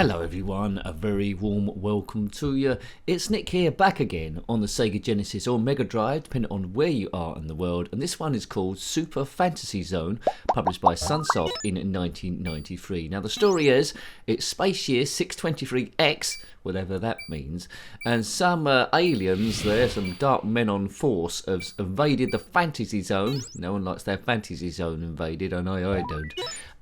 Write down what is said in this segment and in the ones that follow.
Hello everyone, a very warm welcome to you. It's Nick here, back again on the SEGA Genesis or Mega Drive, depending on where you are in the world, and this one is called Super Fantasy Zone, published by Sunsoft in 1993. Now the story is, it's Space Year 623X, whatever that means, and some aliens there, some dark men on force, have invaded the Fantasy Zone. No one likes their Fantasy Zone invaded, I know I don't.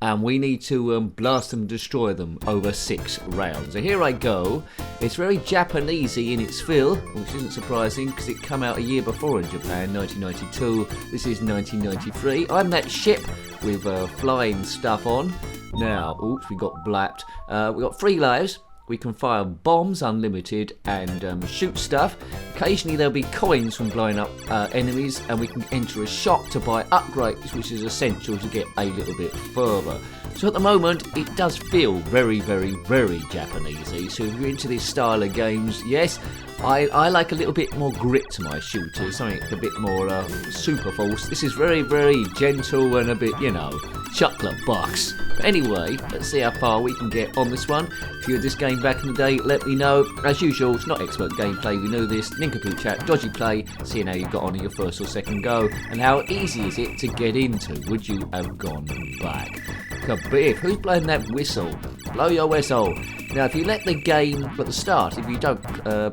And we need to blast them and destroy them over 6 rounds. So here I go. It's very Japanesey in its feel, which isn't surprising because it came out a year before in Japan, 1992. This is 1993. I'm that ship with flying stuff on. Now, oops, we got blapped. We got 3 lives. We can fire bombs unlimited and shoot stuff. Occasionally there'll be coins from blowing up enemies, and we can enter a shop to buy upgrades, which is essential to get a little bit further. So at the moment it does feel very, very, very Japanesey. So if you're into this style of games, yes, I like a little bit more grit to my shooters, something a bit more super force. This is very, very gentle and a bit, you know, chocolate box. But anyway, let's see how far we can get on this one. If you had this game back in the day, let me know. As usual, it's not expert gameplay, we know this. Nincompoop chat, dodgy play, seeing how you got on in your first or second go, and how easy is it to get into. Would you have gone back? Kabiff, who's blowing that whistle? Blow your whistle. Now, if you let the game at the start, if you don't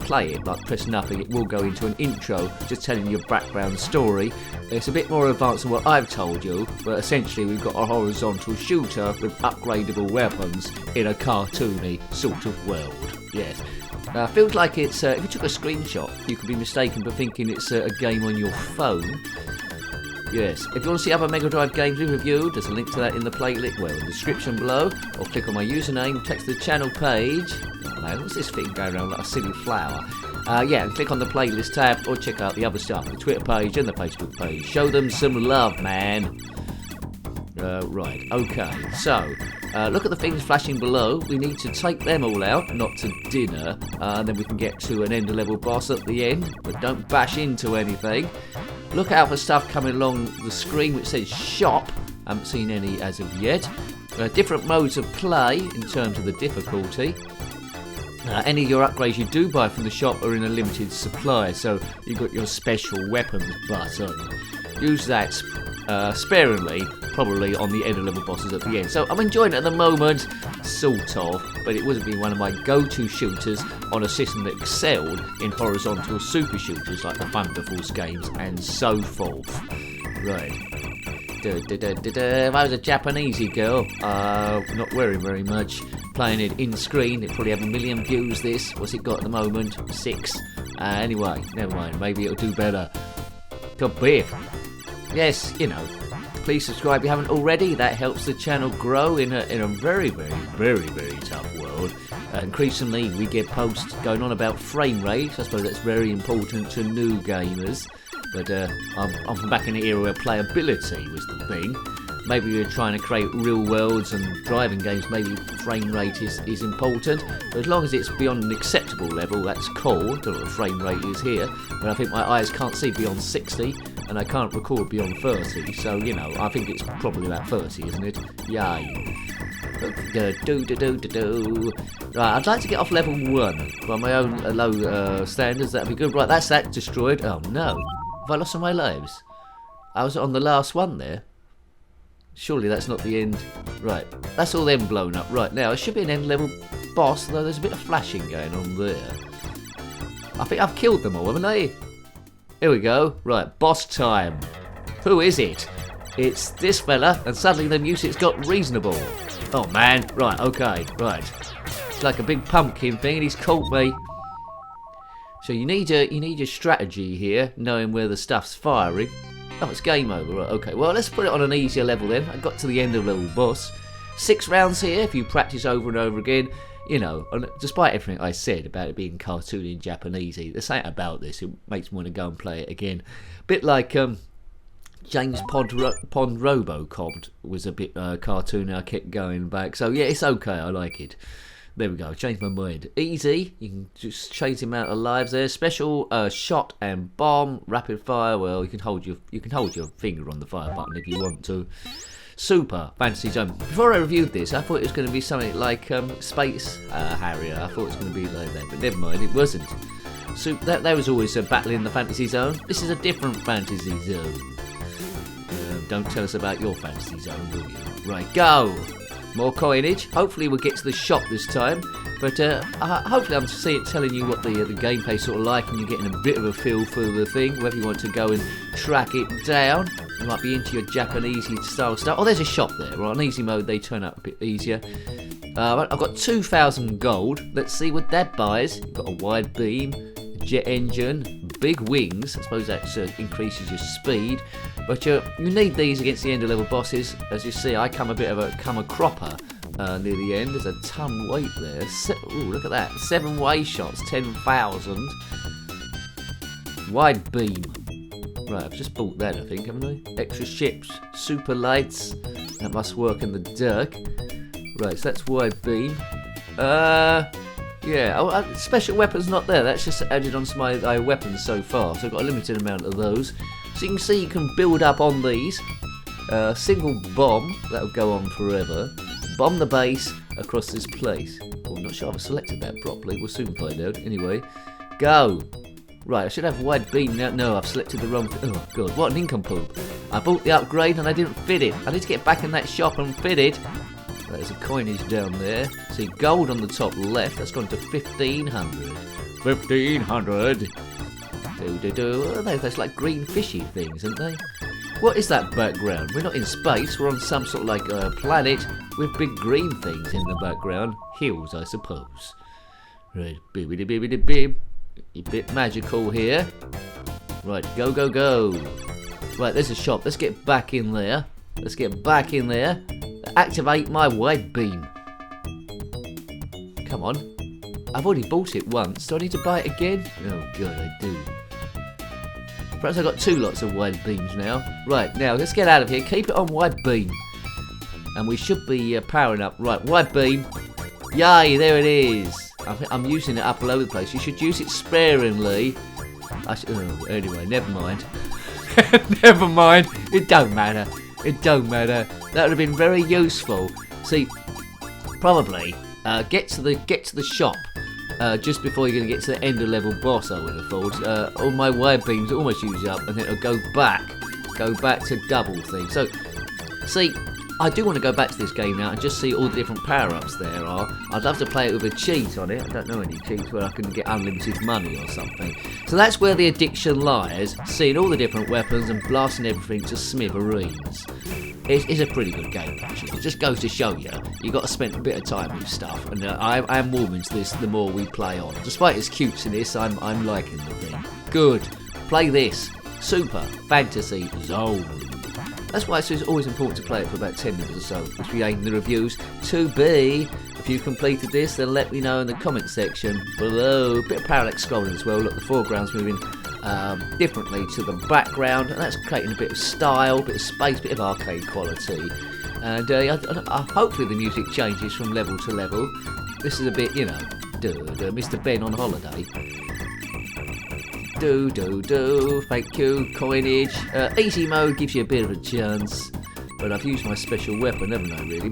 play it, like press nothing, it will go into an intro, just telling your background story. It's a bit more advanced than what I've told you, but essentially we've got a horizontal shooter with upgradable weapons in a cartoony sort of world. Yes. Feels like it's, if you took a screenshot, you could be mistaken for thinking it's a game on your phone. Yes, if you want to see other Mega Drive games we reviewed, there's a link to that in the playlist, well, in the description below, or click on my username, text the channel page. Oh man, what's this thing going around like a silly flower? Yeah, and click on the playlist tab, or check out the other stuff, the Twitter page and the Facebook page. Show them some love, man. Right, okay, so, look at the things flashing below. We need to take them all out, not to dinner, and then we can get to an end-of-level boss at the end, but don't bash into anything. Look out for stuff coming along the screen which says shop. I haven't seen any as of yet. Different modes of play in terms of the difficulty. Any of your upgrades you do buy from the shop are in a limited supply, so you've got your special weapons button. Use that sparingly, probably on the end of level bosses at the end. So I'm enjoying it at the moment, sort of, but it wasn't been one of my go-to shooters on a system that excelled in horizontal super shooters like the Thunderforce games and so forth. Right. If I was a Japanesey girl, not wearing very much, playing it in screen, it'd probably have 1 million views this. What's it got at the moment? 6. Anyway, never mind, maybe it'll do better. Kabiff. Yes, you know, please subscribe if you haven't already. That helps the channel grow in a very, very, very, very tough world. Increasingly, we get posts going on about frame rate. I suppose that's very important to new gamers. But I'm from back in the era where playability was the thing. Maybe we're trying to create real worlds and driving games, maybe frame rate is important. But as long as it's beyond an acceptable level, that's cool. I don't know what the frame rate is here. But I think my eyes can't see beyond 60. And I can't record beyond 30, so, you know, I think it's probably about 30, isn't it? Yay. Right, I'd like to get off level 1 by my own low standards. That'd be good. Right, that's that destroyed. Oh, no. Have I lost all my lives? I was on the last one there. Surely that's not the end. Right, that's all them blown up. Right, now, it should be an end level boss, though there's a bit of flashing going on there. I think I've killed them all, haven't I? Here we go. Right, boss time. Who is it? It's this fella, and suddenly the music's got reasonable. Oh man, right, okay, right. It's like a big pumpkin thing, and he's caught me. So you need your strategy here, knowing where the stuff's firing. Oh, it's game over. Right, okay, well, let's put it on an easier level then. I got to the end of level boss. 6 rounds here, if you practice over and over again. You know, despite everything I said about it being cartoony and Japanesey, there's something about this. It makes me want to go and play it again. Bit like James Pond Robocop was a bit cartoony. I kept going back. So yeah, it's okay. I like it. There we go. Changed my mind. Easy. You can just change the amount of lives there. Special shot and bomb, rapid fire. Well, you can hold your finger on the fire button if you want to. Super Fantasy Zone. Before I reviewed this, I thought it was going to be something like Space Harrier. I thought it was going to be like that, but never mind, it wasn't. So that was always a battle in the Fantasy Zone. This is a different Fantasy Zone. Don't tell us about your Fantasy Zone, will you? Right, go! More coinage. Hopefully we'll get to the shop this time. But hopefully I'm telling you what the gameplay's sort of like, and you're getting a bit of a feel for the thing, whether you want to go and track it down. You might be into your Japanese style stuff. Oh, there's a shop there. Right, on easy mode they turn out a bit easier. I've got 2,000 gold. Let's see what that buys. You've got a wide beam, a jet engine, big wings. I suppose that increases your speed. But you need these against the end of level bosses. As you see, I come a cropper near the end. There's a ton weight there. Ooh, look at that. 7 way shots, 10,000. Wide beam. Right, I've just bought that, I think, haven't I? Extra ships, super lights. That must work in the dark. Right, so that's wide beam. Yeah, special weapons not there. That's just added onto my weapons so far. So I've got a limited amount of those. So you can see you can build up on these. Single bomb, that'll go on forever. Bomb the base across this place. Oh, I'm not sure I've selected that properly. We'll soon find out. Anyway, go. Right, I should have wide beam now. No, I've selected the wrong thing. Oh, God, what an nincompoop. I bought the upgrade and I didn't fit it. I need to get back in that shop and fit it. There's a coinage down there. See, gold on the top left. That's gone to 1,500. 1,500. Oh, that's like green fishy things, aren't they? What is that background? We're not in space. We're on some sort of like planet with big green things in the background. Hills, I suppose. Right, bibbidi bibbidi bib. A bit magical here. Right, go, go, go. Right, there's a shop. Let's get back in there. Let's get back in there. Activate my wide beam. Come on. I've already bought it once. Do I need to buy it again? Oh, God, I do. Perhaps I've got 2 lots of wide beams now. Right, now, let's get out of here. Keep it on wide beam. And we should be powering up. Right, wide beam. Yay, there it is. I'm using it up all over the place. You should use it sparingly. Anyway, never mind. Never mind. It don't matter. It don't matter. That would have been very useful. See, probably get to the shop just before you're going to get to the end of level boss. I would have thought. All my wide beams almost used up, and then it'll go back to double thing. So, see. I do want to go back to this game now and just see all the different power-ups there are. I'd love to play it with a cheat on it. I don't know any cheats where I can get unlimited money or something. So that's where the addiction lies, seeing all the different weapons and blasting everything to smithereens. It's a pretty good game, actually. It just goes to show you, you've got to spend a bit of time with stuff. And I am warming to this the more we play on. Despite its cutesiness, I'm liking the thing. Good. Play this. Super Fantasy Zone. That's why it's always important to play it for about 10 minutes or so, which we aim the reviews to be. If you completed this, then let me know in the comment section below. A bit of parallax scrolling as well. Look, the foreground's moving differently to the background, and that's creating a bit of style, a bit of space, a bit of arcade quality. And hopefully the music changes from level to level. This is a bit, you know, Mr. Ben on holiday. Thank you, coinage. Easy mode gives you a bit of a chance, but I've used my special weapon, haven't I, really?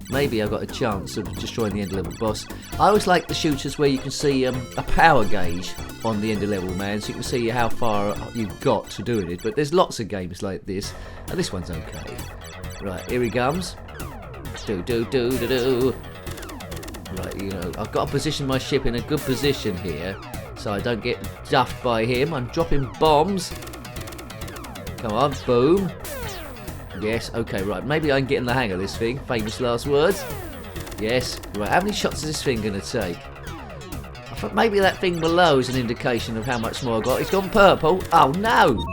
Maybe I've got a chance of destroying the end level boss. I always like the shooters where you can see a power gauge on the end of level man, so you can see how far you've got to doing it, but there's lots of games like this, and this one's okay. Right, here he comes. Right, you know, I've got to position my ship in a good position here, so I don't get duffed by him. I'm dropping bombs. Come on, boom. Yes, okay, right. Maybe I can get in the hang of this thing. Famous last words. Yes. Right, how many shots is this thing going to take? I thought maybe that thing below is an indication of how much more I got. It's gone purple. Oh, no.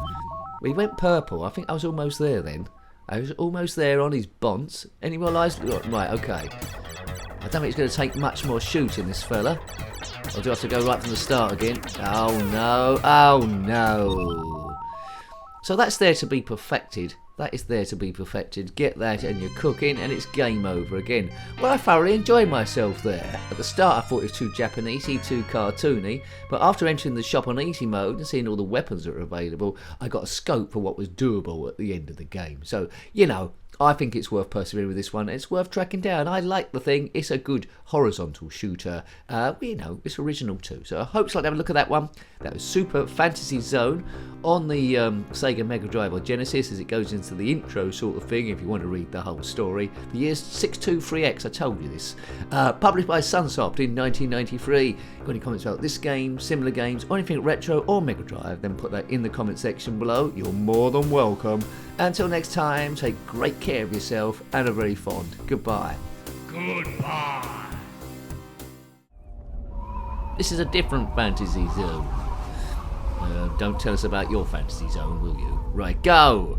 We went purple. I think I was almost there then. I was almost there on his bonds. Any more lives? Right, okay. I don't think it's going to take much more shooting, this fella. Or do I have to go right from the start again? Oh no, oh no. So that's there to be perfected. That is there to be perfected. Get that and you're cooking and it's game over again. Well, I thoroughly enjoyed myself there. At the start I thought it was too Japanesey, too cartoony, but after entering the shop on easy mode and seeing all the weapons that are available, I got a scope for what was doable at the end of the game. So, you know, I think it's worth persevering with this one. It's worth tracking down. I like the thing. It's a good horizontal shooter. It's original too. So I hope you like to have a look at that one. That was Super Fantasy Zone on the Sega Mega Drive or Genesis, as it goes into the intro sort of thing if you want to read the whole story. The year's 623X, I told you this. Published by Sunsoft in 1993. Got any comments about this game, similar games, or anything retro or Mega Drive, then put that in the comment section below. You're more than welcome. Until next time, take great care of yourself and are very fond. Goodbye. Goodbye. This is a different fantasy zone. Don't tell us about your fantasy zone, will you? Right, go!